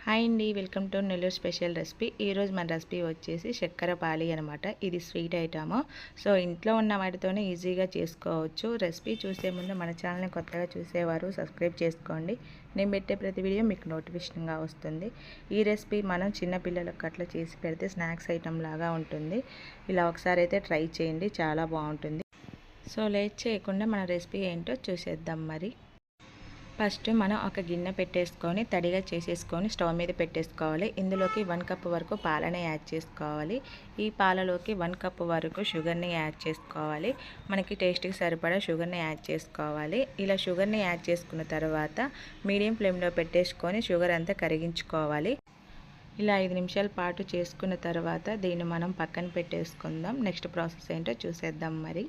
Hi అండి, welcome to Nellore special recipe. ఈరోజు మన రెసిపీ వచ్చేసి చక్కెర పాలి అనమాట. ఇది స్వీట్ ఐటమ్. సో ఇంట్లో ఉన్న వాటితోనే ఈజీగా చేసుకోవచ్చు. రెసిపీ చూసే ముందు మన ఛానల్ని కొత్తగా చూసేవారు సబ్స్క్రైబ్ చేసుకోండి. నేను పెట్టే ప్రతి వీడియో మీకు నోటిఫికేషన్గా వస్తుంది. ఈ రెసిపీ మనం చిన్నపిల్లలకు అట్లా చేసి పెడితే స్నాక్స్ ఐటమ్ లాగా ఉంటుంది. ఇలా ఒకసారి అయితే ట్రై చేయండి, చాలా బాగుంటుంది. సో లేట్ చేయకుండా మన రెసిపీ ఏంటో చూసేద్దాం. మరి ఫస్ట్ మనం ఒక గిన్నె పెట్టేసుకొని తడిగా చేసేసుకొని స్టవ్ మీద పెట్టేసుకోవాలి. ఇందులోకి 1 కప్ వరకు పాలని యాడ్ చేసుకోవాలి. ఈ పాలలోకి 1 కప్ వరకు షుగర్ని యాడ్ చేసుకోవాలి. మనకి టేస్ట్కి సరిపడా షుగర్ని యాడ్ చేసుకోవాలి. ఇలా షుగర్ని యాడ్ చేసుకున్న తర్వాత మీడియం ఫ్లేమ్లో పెట్టేసుకొని షుగర్ అంతా కరిగించుకోవాలి. ఇలా 5 నిమిషాల పాటు చేసుకున్న తర్వాత దీన్ని మనం పక్కన పెట్టేసుకుందాం. నెక్స్ట్ ప్రాసెస్ ఏంటో చూసేద్దాం. మరి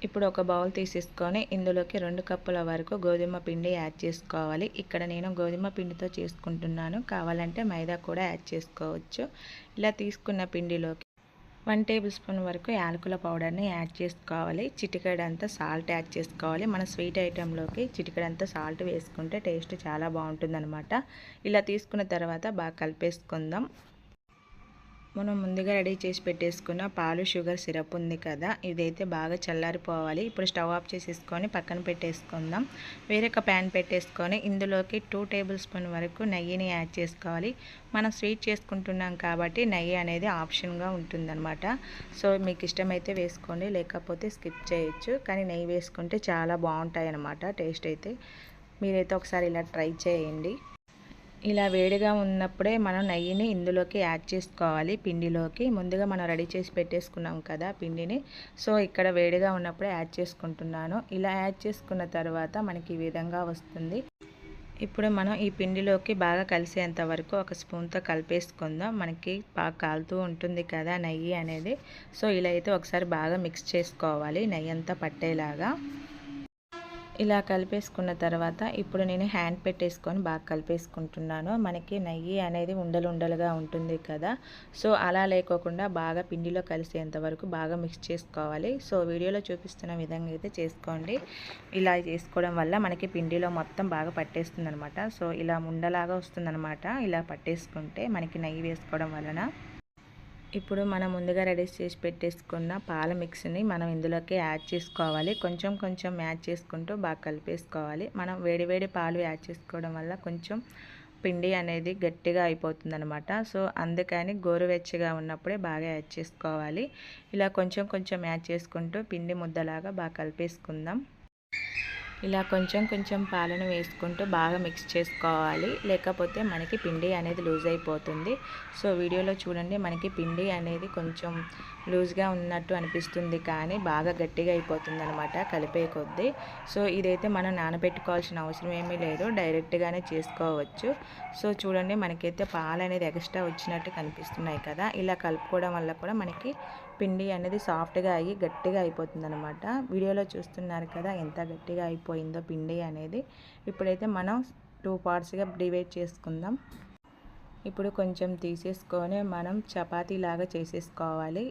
ఇప్పుడు ఒక బౌల్ తీసేసుకొని ఇందులోకి 2 కప్పుల వరకు గోధుమ పిండి యాడ్ చేసుకోవాలి. ఇక్కడ నేను గోధుమ పిండితో చేసుకుంటున్నాను, కావాలంటే మైదా కూడా యాడ్ చేసుకోవచ్చు. ఇలా తీసుకున్న పిండిలోకి 1 టేబుల్ స్పూన్ వరకు యాలకుల పౌడర్ని యాడ్ చేసుకోవాలి. చిటికెడంతా సాల్ట్ యాడ్ చేసుకోవాలి. మన స్వీట్ ఐటెంలోకి చిటికెడంతా సాల్ట్ వేసుకుంటే టేస్ట్ చాలా బాగుంటుందన్నమాట. ఇలా తీసుకున్న తర్వాత బాగా కలిపేసుకుందాం. మనం ముందుగా రెడీ చేసి పెట్టేసుకున్న పాలు షుగర్ సిరప్ ఉంది కదా, ఇదైతే బాగా చల్లారిపోవాలి. ఇప్పుడు స్టవ్ ఆఫ్ చేసేసుకొని పక్కన పెట్టేసుకుందాం. వేరొక ప్యాన్ పెట్టేసుకొని ఇందులోకి 2 టేబుల్ స్పూన్ వరకు నెయ్యిని యాడ్ చేసుకోవాలి. మనం స్వీట్ చేసుకుంటున్నాం కాబట్టి నెయ్యి అనేది ఆప్షన్గా ఉంటుందన్నమాట. సో మీకు ఇష్టమైతే వేసుకోండి, లేకపోతే స్కిప్ చేయొచ్చు. కానీ నెయ్యి వేసుకుంటే చాలా బాగుంటాయి అన్నమాట టేస్ట్ అయితే. మీరైతే ఒకసారి ఇలా ట్రై చేయండి. ఇలా వేడిగా ఉన్నప్పుడే మనం నెయ్యిని ఇందులోకి యాడ్ చేసుకోవాలి. పిండిలోకి ముందుగా మనం రెడీ చేసి పెట్టేసుకున్నాం కదా పిండిని. సో ఇక్కడ వేడిగా ఉన్నప్పుడే యాడ్ చేసుకుంటున్నాను. ఇలా యాడ్ చేసుకున్న తర్వాత మనకి ఈ విధంగా వస్తుంది. ఇప్పుడు మనం ఈ పిండిలోకి బాగా కలిసేంత వరకు ఒక స్పూన్తో కలిపేసుకుందాం. మనకి బాగా కాలుతూ ఉంటుంది కదా నెయ్యి అనేది. సో ఇలా అయితే ఒకసారి బాగా మిక్స్ చేసుకోవాలి, నెయ్యి అంతా పట్టేలాగా. ఇలా కలిపేసుకున్న తర్వాత ఇప్పుడు నేను హ్యాండ్ పెట్టేసుకొని బాగా కలిపేసుకుంటున్నాను. మనకి నెయ్యి అనేది ఉండలుగా ఉంటుంది కదా, సో అలా లేకోకుండా బాగా పిండిలో కలిసేంత వరకు బాగా మిక్స్ చేసుకోవాలి. సో వీడియోలో చూపిస్తున్న విధంగా అయితే చేసుకోండి. ఇలా చేసుకోవడం వల్ల మనకి పిండిలో మొత్తం బాగా పట్టేస్తుంది అనమాట. సో ఇలా ఉండలాగా వస్తుందన్నమాట ఇలా పట్టేసుకుంటే మనకి నెయ్యి వేసుకోవడం వలన. ఇప్పుడు మనం ముందుగా రెడీ చేసి పెట్టేసుకున్న పాల మిక్స్ని మనం ఇందులోకి యాడ్ చేసుకోవాలి. కొంచెం కొంచెం యాడ్ చేసుకుంటూ బాగా కలిపేసుకోవాలి. మనం వేడివేడి పాలు యాడ్ చేసుకోవడం వల్ల కొంచెం పిండి అనేది గట్టిగా అయిపోతుందన్నమాట. సో అందుకని గోరువెచ్చగా ఉన్నప్పుడే బాగా యాడ్ చేసుకోవాలి. ఇలా కొంచెం కొంచెం యాడ్ చేసుకుంటూ పిండి ముద్దలాగా బాగా కలిపేసుకుందాం. ఇలా కొంచెం కొంచెం పాలను వేసుకుంటూ బాగా మిక్స్ చేసుకోవాలి, లేకపోతే మనకి పిండి అనేది లూజ్ అయిపోతుంది. సో వీడియోలో చూడండి, మనకి పిండి అనేది కొంచెం లూజ్గా ఉన్నట్టు అనిపిస్తుంది, కానీ బాగా గట్టిగా అయిపోతుంది అనమాట కలిపే కొద్దీ. సో ఇదైతే మనం నానబెట్టుకోవాల్సిన అవసరం ఏమీ లేదు, డైరెక్ట్గానే చేసుకోవచ్చు. సో చూడండి, మనకైతే పాలు అనేది ఎక్స్ట్రా వచ్చినట్టు కనిపిస్తున్నాయి కదా. ఇలా కలుపుకోవడం వల్ల కూడా మనకి పిండి అనేది సాఫ్ట్గా అయ్యి గట్టిగా అయిపోతుంది అనమాట. వీడియోలో చూస్తున్నారు కదా ఎంత గట్టిగా అయిపోయిందో పిండి అనేది. ఇప్పుడైతే మనం 2 పార్ట్స్గా డివైడ్ చేసుకుందాం. ఇప్పుడు కొంచెం తీసేసుకొని మనం చపాతీ లాగా చేసేసుకోవాలి.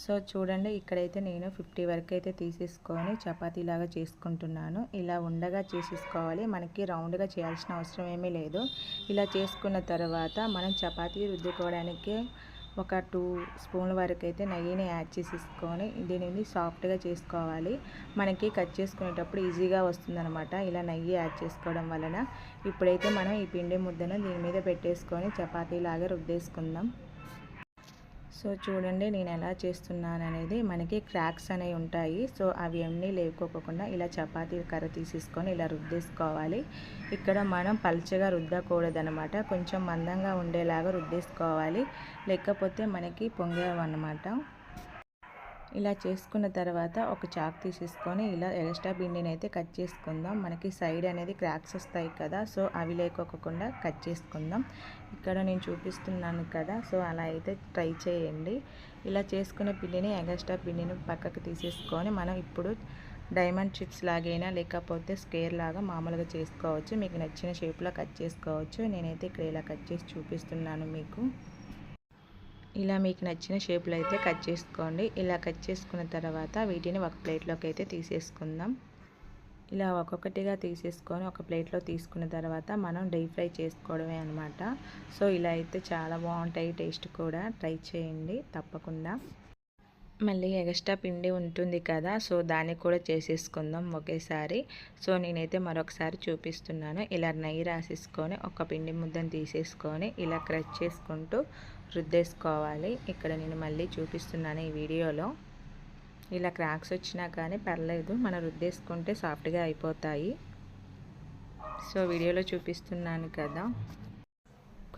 సో చూడండి, ఇక్కడైతే నేను 50 వరకు అయితే తీసేసుకొని చపాతీ లాగా చేసుకుంటున్నాను. ఇలా ఉండగా చేసేసుకోవాలి, మనకి రౌండ్గా చేయాల్సిన అవసరం ఏమీ లేదు. ఇలా చేసుకున్న తర్వాత మనం చపాతీ రుద్దుకోవడానికి ఒక 2 స్పూన్ల వరకు అయితే నెయ్యిని యాడ్ చేసేసుకొని దీనిని సాఫ్ట్గా చేసుకోవాలి. మనకి కట్ చేసుకునేటప్పుడు ఈజీగా వస్తుందన్నమాట ఇలా నెయ్యి యాడ్ చేసుకోవడం వలన. ఇప్పుడైతే మనం ఈ పిండి ముద్దను దీని మీద పెట్టేసుకొని చపాతీలాగా రుద్దేసుకుందాం. సో చూడండి, నేను ఎలా చేస్తున్నాను అనేది. మనకి క్రాక్స్ అనేవి ఉంటాయి, సో అవి అన్నీ లేకోకుండా ఇలా చపాతీ కర్ర తీసేసుకొని ఇలా రుద్దేసుకోవాలి. ఇక్కడ మనం పల్చగా రుద్దకూడదనమాట, కొంచెం మందంగా ఉండేలాగా రుద్దేసుకోవాలి, లేకపోతే మనకి పొంగవన్నమాట. ఇలా చేసుకున్న తర్వాత ఒక చాక్ తీసేసుకొని ఇలా ఎక్స్ట్రా పిండిని అయితే కట్ చేసుకుందాం. మనకి సైడ్ అనేది క్రాక్స్ వస్తాయి కదా, సో అవి లేకోకుండా కట్ చేసుకుందాం. ఇక్కడ నేను చూపిస్తున్నాను కదా, సో అలా అయితే ట్రై చేయండి. ఇలా చేసుకున్న పిండిని ఎక్స్ట్రా పిండిని పక్కకు తీసేసుకొని మనం ఇప్పుడు డైమండ్ చిప్స్ లాగైనా లేకపోతే స్క్వేర్ లాగా మామూలుగా చేసుకోవచ్చు. మీకు నచ్చిన షేప్లో కట్ చేసుకోవచ్చు. నేనైతే ఇక్కడ ఇలా కట్ చేసి చూపిస్తున్నాను మీకు. ఇలా మీకు నచ్చిన షేప్లో అయితే కట్ చేసుకోండి. ఇలా కట్ చేసుకున్న తర్వాత వీటిని ఒక ప్లేట్లోకి అయితే తీసేసుకుందాం. ఇలా ఒక్కొక్కటిగా తీసేసుకొని ఒక ప్లేట్లో తీసుకున్న తర్వాత మనం డీప్ ఫ్రై చేసుకోవడమే అనమాట. సో ఇలా అయితే చాలా బాగుంటాయి, టేస్ట్ కూడా ట్రై చేయండి తప్పకుండా. మళ్ళీ ఎక్స్ట్రా పిండి ఉంటుంది కదా, సో దాన్ని కూడా చేసేసుకుందాం ఒకేసారి. సో నేనైతే మరొకసారి చూపిస్తున్నాను. ఇలా నెయ్యి రాసేసుకొని ఒక పిండి ముద్దను తీసేసుకొని ఇలా క్రష్ చేసుకుంటూ రుద్దేసుకోవాలి. ఇక్కడ నేను మళ్ళీ చూపిస్తున్నాను ఈ వీడియోలో. ఇలా క్రాక్స్ వచ్చినా కానీ పర్లేదు, మనం రుద్దేసుకుంటే సాఫ్ట్గా అయిపోతాయి. సో వీడియోలో చూపిస్తున్నాను కదా,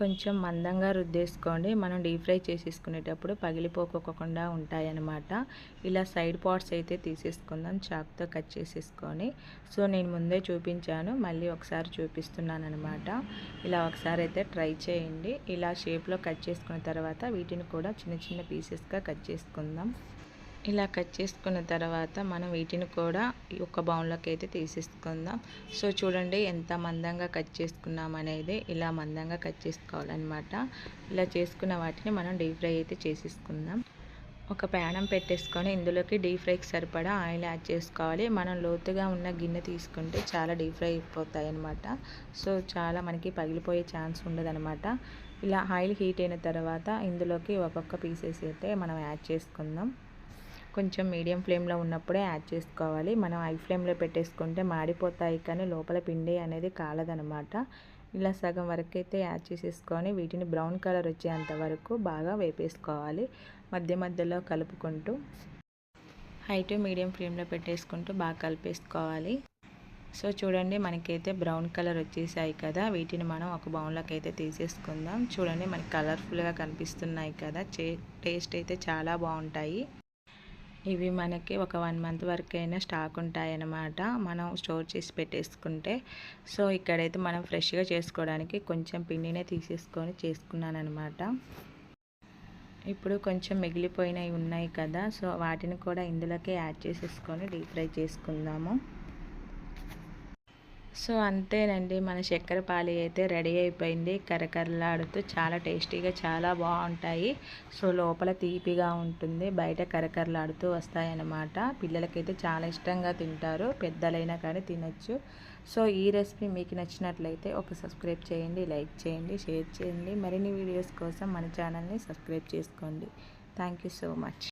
కొంచెం మందంగా రుద్దేసుకోండి. మనం డీప్ ఫ్రై చేసేసుకునేటప్పుడు పగిలిపోకోకుండా ఉంటాయన్నమాట. ఇలా సైడ్ పార్ట్స్ అయితే తీసేసుకుందాం చాక్తో కట్ చేసేసుకొని. సో నేను ముందే చూపించాను, మళ్ళీ ఒకసారి చూపిస్తున్నాను అనమాట. ఇలా ఒకసారి అయితే ట్రై చేయండి. ఇలా షేప్లో కట్ చేసుకున్న తర్వాత వీటిని కూడా చిన్న చిన్న పీసెస్గా కట్ చేసుకుందాం. ఇలా కట్ చేసుకున్న తర్వాత మనం వీటిని కూడా ఒక బౌల్లోకి అయితే తీసేసుకుందాం. సో చూడండి ఎంత మందంగా కట్ చేసుకున్నాం అనేది. ఇలా మందంగా కట్ చేసుకోవాలన్నమాట. ఇలా చేసుకున్న వాటిని మనం డీప్ ఫ్రై అయితే చేసేసుకుందాం. ఒక ప్యానం పెట్టేసుకొని ఇందులోకి డీప్ ఫ్రైకి సరిపడా ఆయిల్ యాడ్ చేసుకోవాలి. మనం లోతుగా ఉన్న గిన్నె తీసుకుంటే చాలా డీప్ ఫ్రై అయిపోతాయి అన్నమాట. సో చాలా మనకి పగిలిపోయే ఛాన్స్ ఉండదన్నమాట. ఇలా ఆయిల్ హీట్ అయిన తర్వాత ఇందులోకి ఒక్కొక్క పీసెస్ అయితే మనం యాడ్ చేసుకుందాం. కొంచెం మీడియం ఫ్లేమ్లో ఉన్నప్పుడే యాడ్ చేసుకోవాలి. మనం హై ఫ్లేమ్లో పెట్టేసుకుంటే మాడిపోతాయి, కానీ లోపల పిండి అనేది కాలదనమాట. ఇలా సగం వరకు అయితే యాడ్ చేసేసుకొని వీటిని బ్రౌన్ కలర్ వచ్చేంత వరకు బాగా వేపేసుకోవాలి. మధ్య మధ్యలో కలుపుకుంటూ హై టు మీడియం ఫ్లేమ్లో పెట్టేసుకుంటూ బాగా కలిపేసుకోవాలి. సో చూడండి మనకైతే బ్రౌన్ కలర్ వచ్చేసాయి కదా, వీటిని మనం ఒక బౌల్లోకి అయితే తీసేసుకుందాం. చూడండి మనకి కలర్ఫుల్గా కనిపిస్తున్నాయి కదా, టేస్ట్ అయితే చాలా బాగుంటాయి. ఇవి మనకి ఒక 1 మంత్ వరకైనా స్టాక్ ఉంటాయన్నమాట, మనం స్టోర్ చేసి పెట్టేసుకుంటే. సో ఇక్కడైతే మనం ఫ్రెష్గా చేసుకోవడానికి కొంచెం పిండినే తీసేసుకొని చేసుకున్నాను అనమాట. ఇప్పుడు కొంచెం మిగిలిపోయినవి ఉన్నాయి కదా, సో వాటిని కూడా ఇందులోకి యాడ్ చేసేసుకొని డీప్ ఫ్రై చేసుకుందాము. సో అంతేనండి, మన చక్కెర పాలి అయితే రెడీ అయిపోయింది. కరకరలాడుతూ చాలా టేస్టీగా చాలా బాగుంటాయి. సో లోపల తీపిగా ఉంటుంది, బయట కరకరలాడుతూ వస్తాయన్నమాట. పిల్లలకైతే చాలా ఇష్టంగా తింటారు, పెద్దలైనా కానీ తినచ్చు. సో ఈ రెసిపీ మీకు నచ్చినట్లయితే ఒక సబ్స్క్రైబ్ చేయండి, లైక్ చేయండి, షేర్ చేయండి. మరిన్ని వీడియోస్ కోసం మన ఛానల్ని సబ్స్క్రైబ్ చేసుకోండి. Thank you so much.